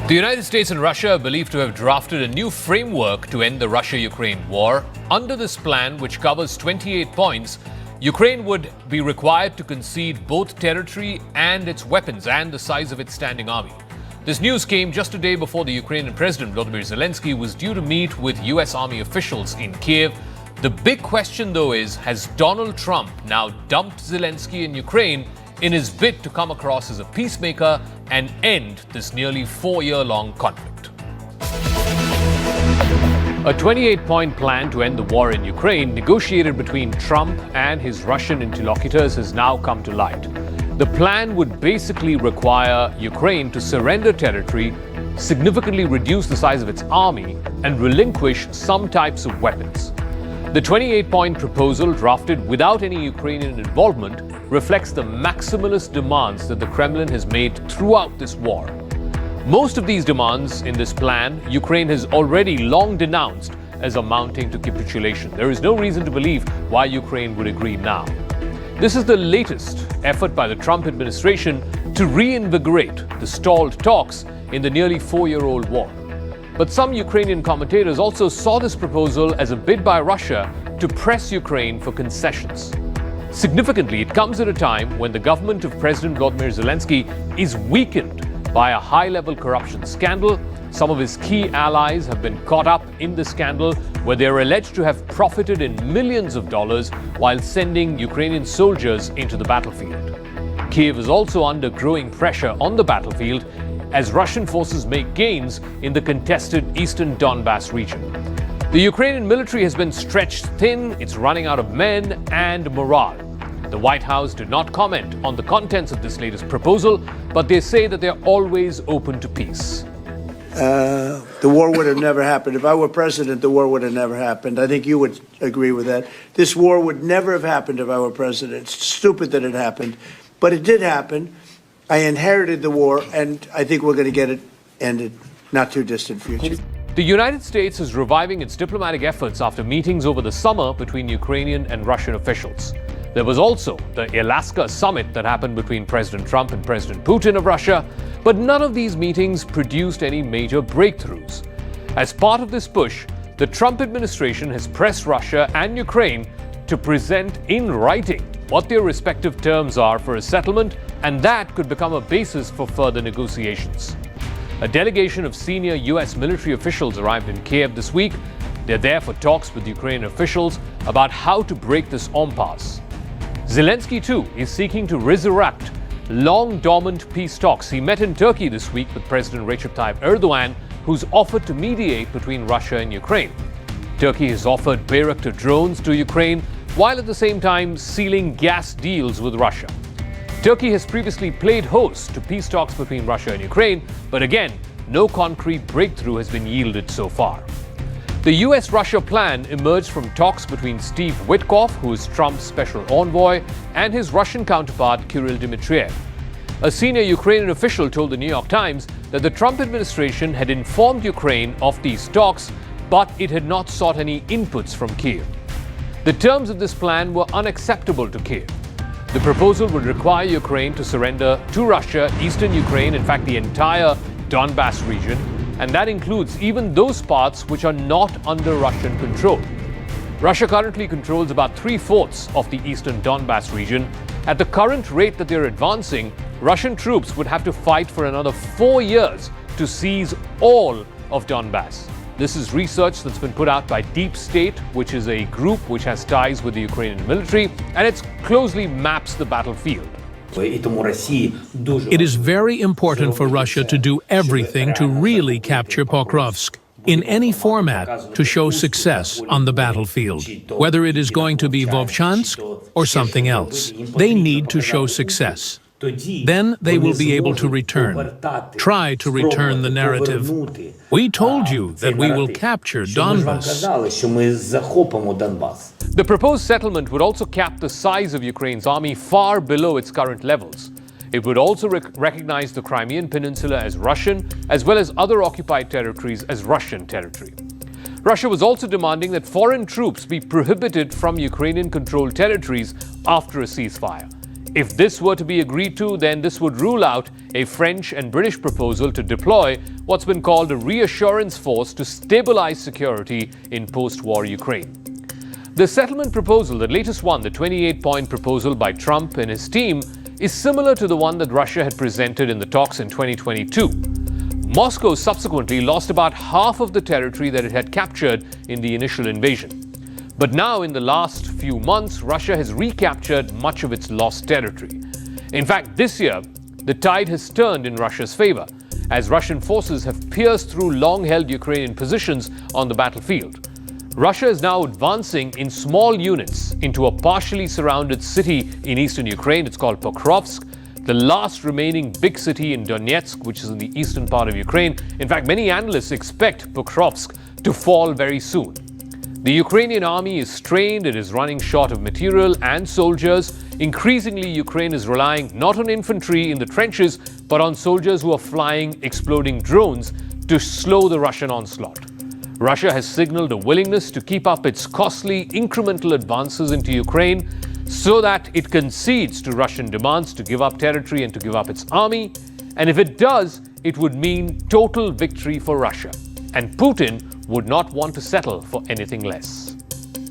The United States and Russia are believed to have drafted a new framework to end the Russia-Ukraine war. Under this plan, which covers 28 points, Ukraine would be required to concede both territory and its weapons and the size of its standing army. This news came just a day before the Ukrainian President Volodymyr Zelensky was due to meet with U.S. Army officials in Kiev. The big question, though, is, has Donald Trump now dumped Zelensky in Ukraine in his bid to come across as a peacemaker and end this nearly 4-year-long conflict? A 28-point plan to end the war in Ukraine, negotiated between Trump and his Russian interlocutors, has now come to light. The plan would basically require Ukraine to surrender territory, significantly reduce the size of its army, and relinquish some types of weapons. The 28-point proposal, drafted without any Ukrainian involvement, reflects the maximalist demands that the Kremlin has made throughout this war. Most of these demands in this plan, Ukraine has already long denounced as amounting to capitulation. There is no reason to believe why Ukraine would agree now. This is the latest effort by the Trump administration to reinvigorate the stalled talks in the nearly 4-year-old war. But some Ukrainian commentators also saw this proposal as a bid by Russia to press Ukraine for concessions. Significantly, it comes at a time when the government of President Volodymyr Zelensky is weakened by a high-level corruption scandal. Some of his key allies have been caught up in the scandal, where they are alleged to have profited in millions of dollars while sending Ukrainian soldiers into the battlefield. Kiev is also under growing pressure on the battlefield as Russian forces make gains in the contested eastern Donbas region. The Ukrainian military has been stretched thin, it's running out of men and morale. The White House did not comment on the contents of this latest proposal, but they say that they're always open to peace. The war would have never happened. If I were president, the war would have never happened. I think you would agree with that. This war would never have happened if I were president. It's stupid that it happened, but it did happen. I inherited the war, and I think we're going to get it ended not too distant future. The United States is reviving its diplomatic efforts after meetings over the summer between Ukrainian and Russian officials. There was also the Alaska summit that happened between President Trump and President Putin of Russia, but none of these meetings produced any major breakthroughs. As part of this push, the Trump administration has pressed Russia and Ukraine to present in writing what their respective terms are for a settlement, and that could become a basis for further negotiations. A delegation of senior U.S. military officials arrived in Kiev this week. They're there for talks with Ukrainian officials about how to break this impasse. Zelensky, too, is seeking to resurrect long-dormant peace talks. He met in Turkey this week with President Recep Tayyip Erdogan, who's offered to mediate between Russia and Ukraine. Turkey has offered Bayraktar drones to Ukraine, while at the same time sealing gas deals with Russia. Turkey has previously played host to peace talks between Russia and Ukraine, but again, no concrete breakthrough has been yielded so far. The US-Russia plan emerged from talks between Steve Witkoff, who is Trump's special envoy, and his Russian counterpart Kirill Dmitriev. A senior Ukrainian official told the New York Times that the Trump administration had informed Ukraine of these talks, but it had not sought any inputs from Kiev. The terms of this plan were unacceptable to Kiev. The proposal would require Ukraine to surrender to Russia eastern Ukraine, in fact the entire Donbas region, and that includes even those parts which are not under Russian control. Russia currently controls about 3/4 of the eastern Donbas region. At the current rate that they're advancing, Russian troops would have to fight for another 4 years to seize all of Donbas. This is research that's been put out by Deep State, which is a group which has ties with the Ukrainian military, and it closely maps the battlefield. It is very important for Russia to do everything to really capture Pokrovsk in any format to show success on the battlefield, whether it is going to be Vovchansk or something else. They need to show success. Then they will be able to return. Try to return the narrative. We told you that we will capture Donbas. The proposed settlement would also cap the size of Ukraine's army far below its current levels. It would also recognize the Crimean Peninsula as Russian, as well as other occupied territories as Russian territory. Russia was also demanding that foreign troops be prohibited from Ukrainian-controlled territories after a ceasefire. If this were to be agreed to, then this would rule out a French and British proposal to deploy what's been called a reassurance force to stabilize security in post-war Ukraine. The settlement proposal, the latest one, the 28-point proposal by Trump and his team, is similar to the one that Russia had presented in the talks in 2022. Moscow subsequently lost about half of the territory that it had captured in the initial invasion. But now, in the last few months, Russia has recaptured much of its lost territory. In fact, this year, the tide has turned in Russia's favor, as Russian forces have pierced through long-held Ukrainian positions on the battlefield. Russia is now advancing in small units into a partially surrounded city in eastern Ukraine. It's called Pokrovsk, the last remaining big city in Donetsk, which is in the eastern part of Ukraine. In fact, many analysts expect Pokrovsk to fall very soon. The Ukrainian army is strained, it is running short of material and soldiers. Increasingly, Ukraine is relying not on infantry in the trenches, but on soldiers who are flying exploding drones to slow the Russian onslaught. Russia has signaled a willingness to keep up its costly incremental advances into Ukraine so that it concedes to Russian demands to give up territory and to give up its army. And if it does, it would mean total victory for Russia. And Putin would not want to settle for anything less.